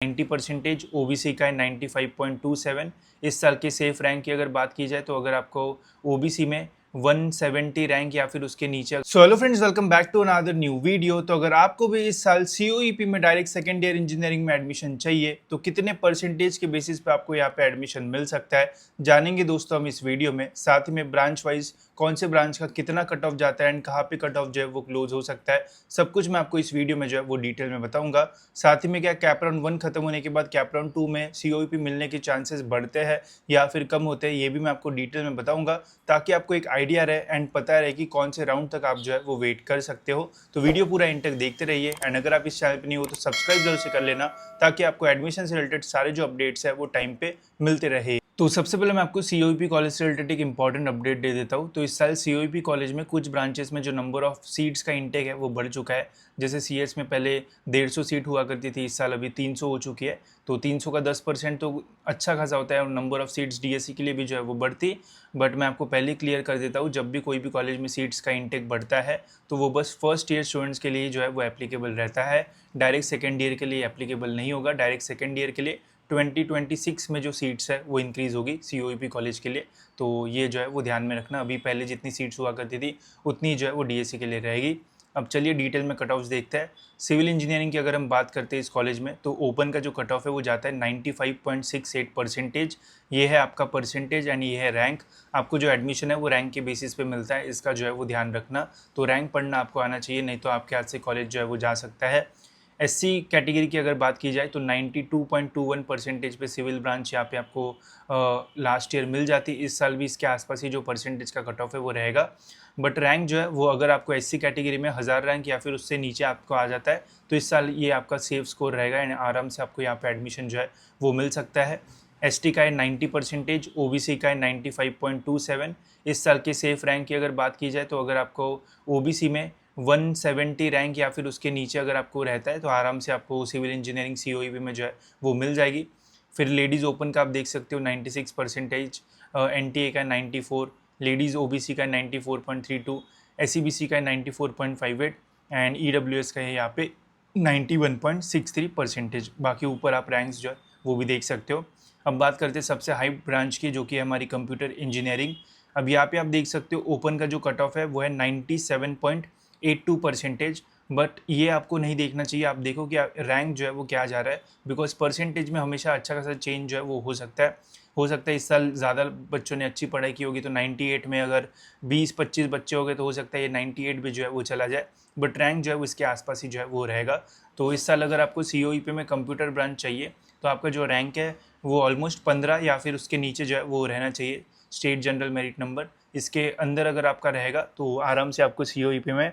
90%, OBC का है 95.27। इस साल के सेफ रैंक की अगर बात की जाए तो अगर आपको ओबीसी में 170 रैंक या फिर उसके नीचे। So hello friends, welcome back to another new video. तो अगर आपको भी इस साल सीओईपी में डायरेक्ट सेकेंड ईयर इंजीनियरिंग में एडमिशन चाहिए तो कितने परसेंटेज के बेसिस पे आपको यहाँ पे एडमिशन मिल सकता है जानेंगे दोस्तों हम इस वीडियो में। साथ ही में ब्रांच वाइज कौन से ब्रांच का कितना कट ऑफ जाता है एंड कहाँ पे कट ऑफ जो है वो क्लोज हो सकता है, सब कुछ मैं आपको इस वीडियो में जो है वो डिटेल में बताऊंगा। साथ ही में क्या कैप राउंड 1 खत्म होने के बाद कैप राउंड 2 में सीओईपी मिलने के चांसेस बढ़ते हैं या फिर कम होते हैं, ये भी मैं आपको डिटेल में बताऊंगा ताकि आपको एक आइडिया रहे एंड पता रहे कि कौन से राउंड तक आप जो है वो वेट कर सकते हो। तो वीडियो पूरा एंड तक देखते रहिए एंड अगर आप इस चैनल पर नहीं हो तो सब्सक्राइब जरूर से कर लेना ताकि आपको एडमिशन से रिलेटेड सारे जो अपडेट्स है वो टाइम पे मिलते रहे। तो सबसे पहले मैं आपको सीओईपी कॉलेज से रिलेटेड एक इंपॉर्टेंट अपडेट दे देता हूँ। तो इस साल सीओईपी कॉलेज में कुछ ब्रांचेस में जो नंबर ऑफ सीट्स का इंटेक है वो बढ़ चुका है। जैसे सीएस में पहले 150 सीट हुआ करती थी, इस साल अभी 300 हो चुकी है। तो 300 का 10% तो अच्छा खासा होता है और नंबर ऑफ सीट्स डीएससी के लिए भी जो है वो बढ़ती। बट मैं आपको पहले क्लियर कर देता हूँ, जब भी कोई भी कॉलेज में सीट्स का इंटेक बढ़ता है तो वो बस फर्स्ट ईयर स्टूडेंट्स के लिए जो है वो एप्लीकेबल रहता है। डायरेक्ट सेकेंड ईयर के लिए एप्लीकेबल नहीं होगा। डायरेक्ट सेकेंड ईयर के लिए 2026 में जो सीट्स है वो इंक्रीज़ होगी सीओईपी कॉलेज के लिए। तो ये जो है वो ध्यान में रखना, अभी पहले जितनी सीट्स हुआ करती थी उतनी जो है वो डीएससी के लिए रहेगी। अब चलिए डिटेल में कट ऑफ्स देखते हैं। सिविल इंजीनियरिंग की अगर हम बात करते हैं इस कॉलेज में तो ओपन का जो कट ऑफ है वो जाता है 95.68%। ये है आपका परसेंटेज एंड ये है रैंक। आपको जो एडमिशन है वो रैंक के बेसिस पे मिलता है, इसका जो है वो ध्यान रखना। तो रैंक पढ़ना आपको आना चाहिए, नहीं तो आपके हाथ से कॉलेज जो है वो जा सकता है। एससी कैटेगरी की अगर बात की जाए तो 92.21% पे सिविल ब्रांच यहाँ पे आपको लास्ट ईयर मिल जाती। इस साल भी इसके आसपास ही जो परसेंटेज का कट ऑफ है वो रहेगा। बट रैंक जो है वो अगर आपको एससी कैटेगरी में 1000 रैंक या फिर उससे नीचे आपको आ जाता है तो इस साल ये आपका सेफ स्कोर रहेगा एंड आराम से आपको यहाँ पे एडमिशन जो है वो मिल सकता है। एसटी का है 90%, ओबीसी का है 95.27। इस साल के सेफ रैंक की अगर बात की जाए तो अगर आपको ओबीसी में 170 रैंक या फिर उसके नीचे अगर आपको रहता है तो आराम से आपको सिविल इंजीनियरिंग सीओईपी में जो है वो मिल जाएगी। फिर लेडीज़ ओपन का आप देख सकते हो 96%, एनटीए का 94, लेडीज़ ओबीसी का 94.32, एसईबीसी का 94.58 एंड ईडब्ल्यूएस का है यहाँ पे 91.63%। बाकी ऊपर आप रैंक्स जो है वो भी देख सकते हो। अब बात करते हैं सबसे हाई ब्रांच की जो कि है हमारी कंप्यूटर इंजीनियरिंग। अब यहाँ पे आप देख सकते हो ओपन का जो कट ऑफ है वो है 97.82%। बट ये आपको नहीं देखना चाहिए, आप देखो कि रैंक जो है वो क्या जा रहा है, बिकॉज परसेंटेज में हमेशा अच्छा खासा चेंज जो है वो हो सकता है। इस साल ज़्यादा बच्चों ने अच्छी पढ़ाई की होगी तो 98 में अगर 20-25 बच्चे हो गए तो हो सकता है ये 98 भी जो है वो चला जाए। बट रैंक जो है वो इसके आसपास ही जो है वो रहेगा। तो इस साल अगर आपको सीओईपी में कंप्यूटर ब्रांच चाहिए तो आपका जो रैंक है वो ऑलमोस्ट 15 या फिर उसके नीचे जो है वो रहना चाहिए, स्टेट जनरल मेरिट नंबर। इसके अंदर अगर आपका रहेगा तो आराम से आपको सीओईपी में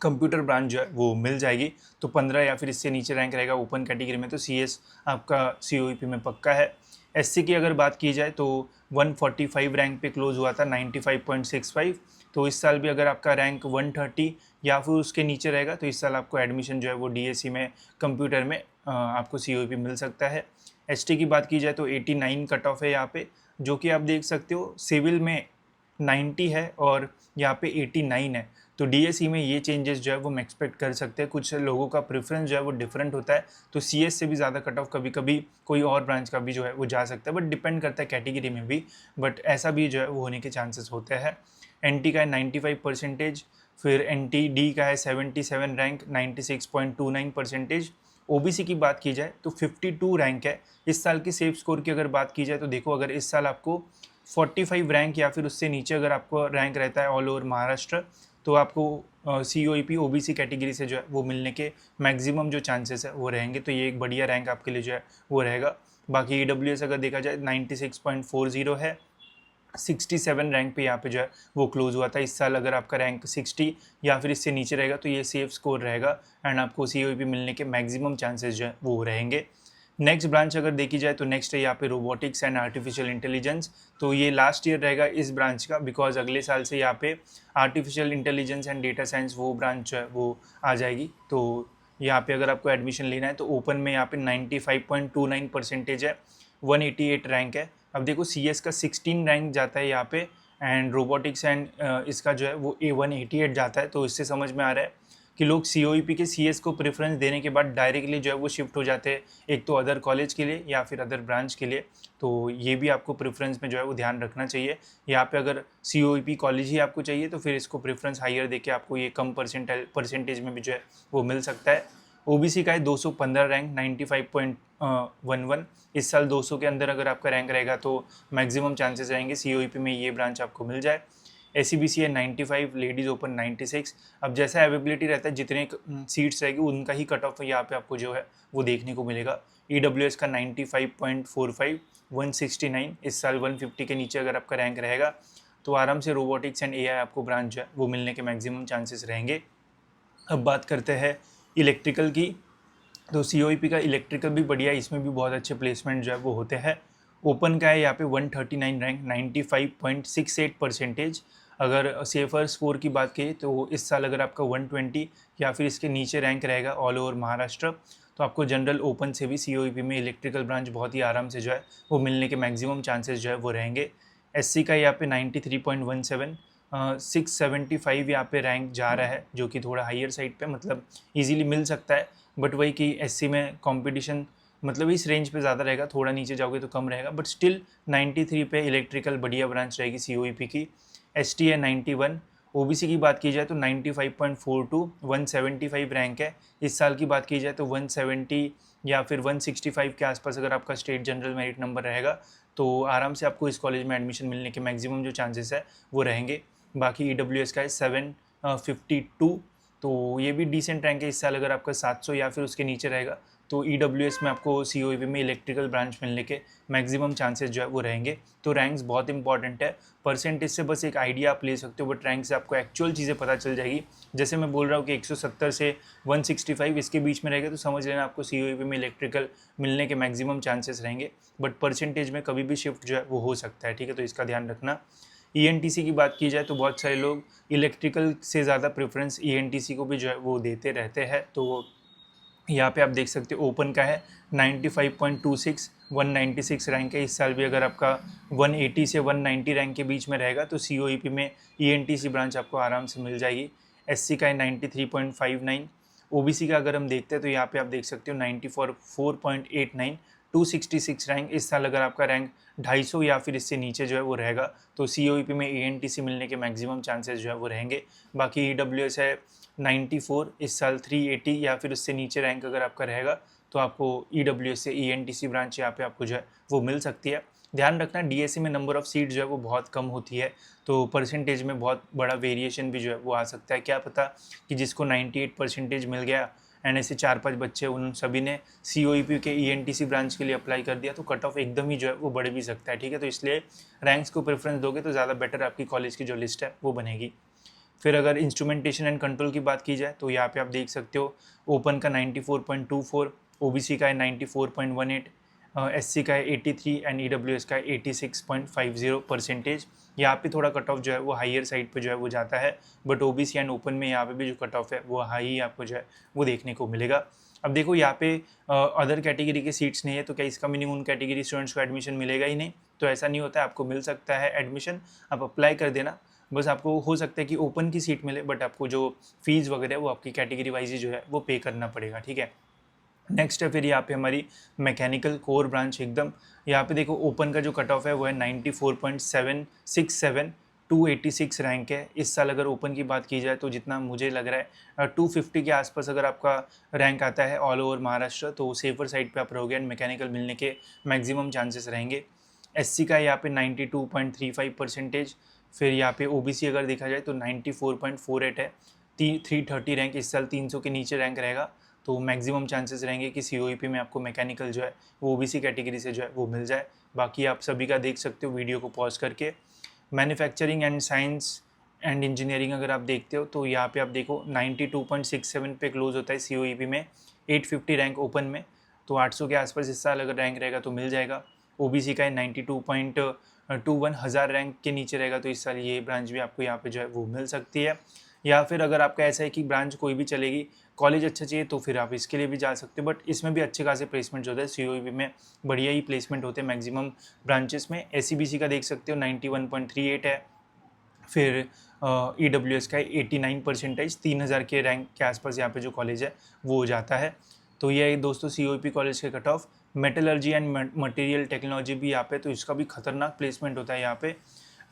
कंप्यूटर ब्रांच जो है वो मिल जाएगी। तो 15 या फिर इससे नीचे रैंक रहेगा ओपन कैटेगरी में तो सीएस आपका सीओईपी में पक्का है। एससी की अगर बात की जाए तो 145 रैंक पे क्लोज हुआ था 95.65। तो इस साल भी अगर आपका रैंक 130 या फिर उसके नीचे रहेगा तो इस साल आपको एडमिशन जो है वो डीएससी में कंप्यूटर में आपको सीओईपी मिल सकता है। एसटी की बात की जाए तो 89 कट ऑफ है यहाँ पे, जो कि आप देख सकते हो सिविल में 90 है और यहाँ पे 89 है। तो डीएसई में ये चेंजेस जो है वो हम एक्सपेक्ट कर सकते हैं। कुछ लोगों का प्रेफरेंस जो है वो डिफरेंट होता है, तो सीएस से भी ज़्यादा कट ऑफ कभी कभी कोई और ब्रांच का भी जो है वो जा सकता है, बट डिपेंड करता है कैटेगरी में भी। बट ऐसा भी जो है वो होने के चांसेस होते हैं। एनटी का है 95%, फिर एनटी डी का है 77 रैंक 96.29%। ओबीसी की बात की जाए तो 52 रैंक है। इस साल की सेफ स्कोर की अगर बात की जाए तो देखो, अगर इस साल आपको 45 रैंक या फिर उससे नीचे अगर आपको रैंक रहता है ऑल ओवर महाराष्ट्र तो आपको सीओईपी ओबीसी कैटेगरी से जो है वो मिलने के मैक्सिमम जो चांसेस है वो रहेंगे। तो ये एक बढ़िया रैंक आपके लिए जो है वो रहेगा। बाकी ईडब्ल्यूएस अगर देखा जाए 96.40 है, 67 रैंक पे यहाँ पे जो है वो क्लोज हुआ था। इस साल अगर आपका रैंक 60 या फिर इससे नीचे रहेगा तो ये सेफ स्कोर रहेगा एंड आपको सीओईपी मिलने के मैक्सिमम चांसेस जो है वो रहेंगे। नेक्स्ट ब्रांच अगर देखी जाए तो नेक्स्ट है यहाँ पे रोबोटिक्स एंड आर्टिफिशियल इंटेलिजेंस। तो ये लास्ट ईयर रहेगा इस ब्रांच का, बिकॉज अगले साल से यहाँ पे artificial intelligence and data science वो ब्रांच है वो आ जाएगी। तो यहाँ पे अगर आपको एडमिशन लेना है तो ओपन में यहाँ पे 95.29% है, 188 रैंक है। अब देखो सीएस का 16 रैंक जाता है यहाँ पे एंड रोबोटिक्स एंड इसका जो है वो A188 जाता है। तो इससे समझ में आ रहा है कि लोग COEP के CS को प्रेफरेंस देने के बाद डायरेक्टली जो है वो शिफ्ट हो जाते हैं एक तो अदर कॉलेज के लिए या फिर अदर ब्रांच के लिए। तो ये भी आपको प्रेफरेंस में जो है वो ध्यान रखना चाहिए। यहाँ पे अगर COEP कॉलेज ही आपको चाहिए तो फिर इसको प्रेफरेंस हायर देके आपको ये कम परसेंटेज में भी जो है वो मिल सकता है। OBC का है 215 रैंक 95.11। इस साल 200 के अंदर अगर आपका रैंक रहेगा तो मैक्सिमम चांसेस रहेंगे COEP में ये ब्रांच आपको मिल जाए। SCBC है 95, लेडीज़ ओपन 96। अब जैसा अवेबिलिटी रहता है जितने सीट्स रहेगी उनका ही कट ऑफ यहाँ पे आपको जो है वो देखने को मिलेगा। EWS का 95.45 169। इस साल 150 के नीचे अगर आपका रैंक रहेगा तो आराम से रोबोटिक्स एंड AI आपको ब्रांच जो है वो मिलने के मैक्सिमम चांसेस रहेंगे। अब बात करते हैं इलेक्ट्रिकल की, तो COEP का इलेक्ट्रिकल भी बढ़िया है, इसमें भी बहुत अच्छे प्लेसमेंट जो है वो होते हैं। ओपन का है यहाँ पे 139 रैंक 95.68%। अगर सेफर स्कोर की बात करें तो इस साल अगर आपका 120 या फिर इसके नीचे रैंक रहेगा ऑल ओवर महाराष्ट्र तो आपको जनरल ओपन से भी COEP में इलेक्ट्रिकल ब्रांच बहुत ही आराम से जो है वो मिलने के मैक्सिमम चांसेस जो है वो रहेंगे। SC का यहाँ पे 93.17 675 यहाँ पे रैंक जा रहा है जो कि थोड़ा हायर साइड पे मतलब इजीली मिल सकता है। बट वही कि SC में कंपटीशन मतलब इस रेंज पे ज़्यादा रहेगा, थोड़ा नीचे जाओगे तो कम रहेगा, बट स्टिल 93 पे इलेक्ट्रिकल बढ़िया ब्रांच रहेगी COEP की। ST है 91। OBC की बात की जाए तो 95.42 175 रैंक है। इस साल की बात की जाए तो 170 या फिर 165 के आसपास अगर आपका स्टेट जनरल मेरिट नंबर रहेगा तो आराम से आपको इस कॉलेज में एडमिशन मिलने के मैक्सिमम जो चांसेस है वो रहेंगे। बाकी EWS का है 752, तो ये भी डिसेंट रैंक है। इस साल अगर आपका 700 या फिर उसके नीचे रहेगा तो EWS में आपको COEP में इलेक्ट्रिकल ब्रांच मिलने के मैक्सिमम चांसेस जो है वो रहेंगे। तो रैंक्स बहुत इंपॉर्टेंट है, परसेंटेज से बस एक आइडिया आप ले सकते हो बट रैंक से आपको एक्चुअल चीज़ें पता चल जाएगी। जैसे मैं बोल रहा हूँ कि 170 से 165 इसके बीच में रहेगा तो समझ लेना आपको COEP में इलेक्ट्रिकल मिलने के मैक्सिमम चांसेस रहेंगे, बट परसेंटेज में कभी भी शिफ्ट जो है वो हो सकता है, ठीक है, तो इसका ध्यान रखना। ENTC की बात की जाए तो बहुत सारे लोग इलेक्ट्रिकल से ज़्यादा प्रेफरेंस ENTC को भी जो है वो देते रहते हैं। तो यहाँ पे आप देख सकते हो ओपन का है 95.26 196 रैंक है। इस साल भी अगर आपका 180 से 190 रैंक के बीच में रहेगा तो COEP में ENTC ब्रांच आपको आराम से मिल जाएगी। SC का है 93.59। OBC का अगर हम देखते हैं तो यहाँ पे आप देख सकते हो 94.89 266 रैंक। इस साल अगर आपका रैंक 250 या फिर इससे नीचे जो है वो रहेगा तो COEP में ENTC मिलने के मैक्सिमम चांसेस जो है वो रहेंगे। बाकी EWS है 94, इस साल 380 या फिर उससे नीचे रैंक अगर आपका रहेगा तो आपको EWS से ENTC ब्रांच यहाँ पे आपको जो है वो मिल सकती है। ध्यान रखना DSE में नंबर ऑफ़ सीट जो है वो बहुत कम होती है तो परसेंटेज में बहुत बड़ा वेरिएशन भी जो है वो आ सकता है। क्या पता कि जिसको 98% मिल गया एंड ऐसे 4-5 बच्चे उन सभी ने COEP के ENTC ब्रांच के लिए अप्लाई कर दिया तो कट ऑफ एकदम ही जो है वो बढ़ भी सकता है, ठीक है, तो इसलिए रैंक्स को प्रेफरेंस दोगे तो ज़्यादा बेटर आपकी कॉलेज की जो लिस्ट है वो बनेगी। फिर अगर इंस्ट्रूमेंटेशन एंड कंट्रोल की बात की जाए तो यहाँ पे आप देख सकते हो ओपन का 94.24, OBC का है 94.18, SC का है 83 एंड EWS का है 86.50%। यहाँ पे थोड़ा कट ऑफ जो है वो हायर साइड पे जो है वो जाता है, बट OBC एंड ओपन में यहाँ पे भी जो कट ऑफ है वो हाई आपको जो है वो देखने को मिलेगा। अब देखो यहाँ पे अदर कैटेगरी के सीट्स नहीं है तो क्या इसका मीनिंग उन कैटेगरी स्टूडेंट्स को एडमिशन मिलेगा ही नहीं? तो ऐसा नहीं होता है, आपको मिल सकता है एडमिशन, आप अप्लाई कर देना। बस आपको हो सकता है कि ओपन की सीट मिले बट आपको जो फीस वगैरह है वो आपकी कैटेगरी वाइज ही जो है वो पे करना पड़ेगा, ठीक है। नेक्स्ट है फिर यहाँ पे हमारी मैकेनिकल कोर ब्रांच एकदम। यहाँ पे देखो ओपन का जो कट ऑफ है वो है 94.767 286 रैंक है। इस साल अगर ओपन की बात की जाए तो जितना मुझे लग रहा है 250 के आसपास अगर आपका रैंक आता है ऑल ओवर महाराष्ट्र तो सेफर साइड पे आप रहोगे एंड मैकेनिकल मिलने के मैक्सिमम चांसेस रहेंगे। SC का यहाँ पे 92.35%। फिर यहाँ पे OBC अगर देखा जाए तो 94.48 है। 330 रैंक, इस साल 300 के नीचे रैंक रहेगा तो मैक्सिमम चांसेस रहेंगे कि COEP में आपको मैकेनिकल जो है वो OBC कैटेगरी से जो है वो मिल जाए। बाकी आप सभी का देख सकते हो वीडियो को पॉज करके। Manufacturing and science and engineering अगर आप देखते हो तो यहाँ पे आप देखो 92.67 पे क्लोज होता है COEP में, 850 रैंक ओपन में, तो 800 के आसपास इस साल अगर रैंक रहेगा तो मिल जाएगा। OBC का है 92.21, 1000 रैंक के नीचे रहेगा तो इस साल ये ब्रांच भी आपको यहाँ पे जो है वो मिल सकती है। या फिर अगर आपका ऐसा है कि ब्रांच कोई भी चलेगी, कॉलेज अच्छा चाहिए तो फिर आप इसके लिए भी जा सकते हो, बट इसमें भी अच्छे खासे प्लेसमेंट होते हैं। COEP में बढ़िया ही प्लेसमेंट होते हैं मैक्सिमम ब्रांचेस में। SCBC का देख सकते हो 91.38 है। फिर EWS का 89%, 3000 के रैंक के आसपास यहाँ पे जो कॉलेज है वो हो जाता है। तो ये है दोस्तों COEP कॉलेज के cut off. Metallurgy and material technology भी यहाँ पे, तो इसका भी खतरनाक प्लेसमेंट होता है यहाँ पे।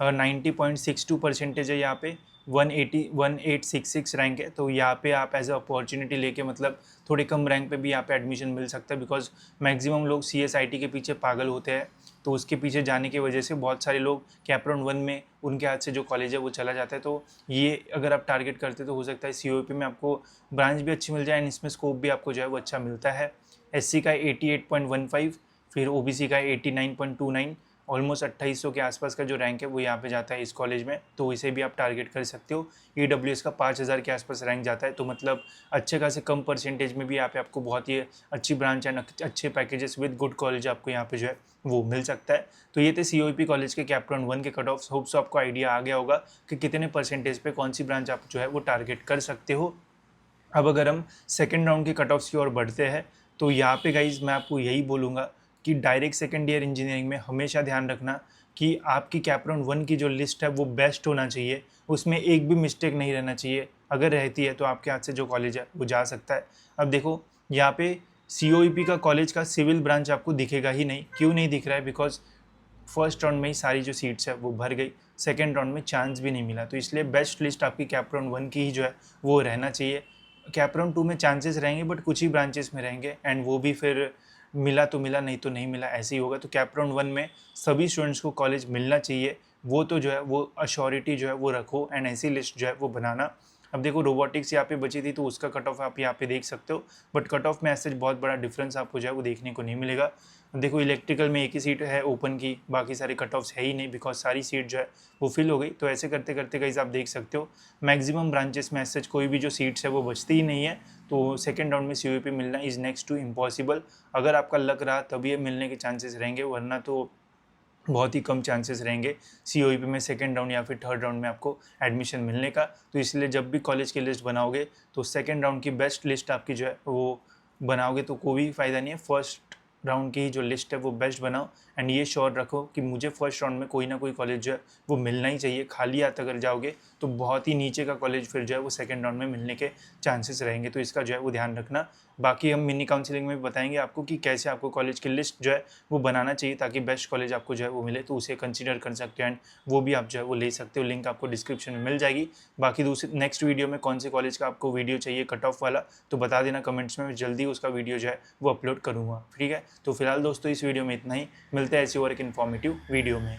90.62% है यहाँ पे, 1866 रैंक है। तो यहाँ पे आप एज अ अपॉर्चुनिटी लेके मतलब थोड़े कम रैंक पे भी यहाँ पे एडमिशन मिल सकता है, बिकॉज मैक्सिमम लोग CSIT के पीछे पागल होते हैं। तो उसके पीछे जाने की वजह से बहुत सारे लोग कैपराउंड 1 में उनके हाथ से जो कॉलेज है वो चला जाता है। तो ये अगर आप टारगेट करते तो हो सकता है COEP में आपको ब्रांच भी अच्छी मिल जाए एंड इसमें स्कोप भी आपको जो है वो अच्छा मिलता है। SC का 88.15, फिर OBC का 89.29, ऑलमोस्ट 2800 के आसपास का जो रैंक है वो यहाँ पे जाता है इस कॉलेज में, तो इसे भी आप टारगेट कर सकते हो। EWS का 5000 के आसपास रैंक जाता है, तो मतलब अच्छे खासे कम परसेंटेज में भी यहाँ पे आपको बहुत ही अच्छी ब्रांच एंड अच्छे पैकेजेस विद गुड कॉलेज आपको यहाँ पे जो है वो मिल सकता है। तो ये थे COEP कॉलेज के कैपराउंड 1 के कट ऑफ। होप्स आपको आइडिया आ गया होगा कि कितने परसेंटेज पे कौन सी ब्रांच आप जो है वो टारगेट कर सकते हो। अब अगर हम सेकेंड राउंड के कट ऑफ्स की ओर बढ़ते हैं, तो यहाँ पे गाइज मैं आपको यही बोलूँगा कि डायरेक्ट सेकेंड ईयर इंजीनियरिंग में हमेशा ध्यान रखना कि आपकी कैपराउंड 1 की जो लिस्ट है वो बेस्ट होना चाहिए, उसमें एक भी मिस्टेक नहीं रहना चाहिए। अगर रहती है तो आपके हाथ से जो कॉलेज है वो जा सकता है। अब देखो यहाँ पे COEP का कॉलेज का सिविल ब्रांच आपको दिखेगा ही नहीं। क्यों नहीं दिख रहा है? बिकॉज फर्स्ट राउंड में ही सारी जो सीट्स है वो भर गई, सेकेंड राउंड में चांस भी नहीं मिला। तो इसलिए बेस्ट लिस्ट आपकी कैपराउंड 1 की ही जो है वो रहना चाहिए। कैपराउंड 2 में चांसेस रहेंगे बट कुछ ही ब्रांचेस में रहेंगे, एंड वो भी फिर मिला तो मिला, नहीं तो नहीं मिला, ऐसे ही होगा। तो कैपराउंड 1 में सभी स्टूडेंट्स को कॉलेज मिलना चाहिए, वो तो जो है वो अश्योरिटी जो है वो रखो एंड ऐसी लिस्ट जो है वो बनाना। अब देखो रोबोटिक्स यहाँ पे बची थी तो उसका कट ऑफ आप यहाँ पे देख सकते हो, बट कट ऑफ में ऐसे बहुत बड़ा डिफरेंस आपको जो है वो देखने को नहीं मिलेगा। देखो इलेक्ट्रिकल में एक ही सीट है ओपन की, बाकी सारे कट ऑफ्स है ही नहीं, बिकॉज सारी सीट जो है वो फिल हो गई। तो ऐसे करते करते गाइस आप देख सकते हो मैक्सिमम ब्रांचेस में ऐसे कोई भी जो सीट्स है वो बचती ही नहीं है। तो सेकेंड राउंड में COEP मिलना इज़ नेक्स्ट टू इम्पॉसिबल। अगर आपका लक रहा तभी ये मिलने के चांसेस रहेंगे, वरना तो बहुत ही कम चांसेस रहेंगे COEP में सेकेंड राउंड या फिर थर्ड राउंड में आपको एडमिशन मिलने का। तो इसलिए जब भी कॉलेज की लिस्ट बनाओगे तो सेकेंड राउंड की बेस्ट लिस्ट आपकी जो है वो बनाओगे तो कोई फ़ायदा नहीं है। फर्स्ट राउंड की ही जो लिस्ट है वो बेस्ट बनाओ एंड ये श्योर रखो कि मुझे फर्स्ट राउंड में कोई ना कोई कॉलेज जो है वो मिलना ही चाहिए। खाली हाथ अगर जाओगे तो बहुत ही नीचे का कॉलेज फिर जो है वो सेकेंड राउंड में मिलने के चांसेस रहेंगे, तो इसका जो है वो ध्यान रखना। बाकी हम मिनी काउंसलिंग में भी बताएंगे आपको कि कैसे आपको कॉलेज की लिस्ट जो है वो बनाना चाहिए ताकि बेस्ट कॉलेज आपको जो है वो मिले, तो उसे कंसिडर कर सकते हो एंड वो भी आप जो है वो ले सकते हो। लिंक आपको डिस्क्रिप्शन में मिल जाएगी। बाकी दूसरी नेक्स्ट वीडियो में कौन से कॉलेज का आपको वीडियो चाहिए कट ऑफ वाला तो बता देना कमेंट्स में, मैं जल्दी उसका वीडियो जो है वो अपलोड करूँगा। ठीक है, तो फिलहाल दोस्तों इस वीडियो में इतना ही, मिलते हैं ऐसी और एक इन्फॉर्मेटिव वीडियो में।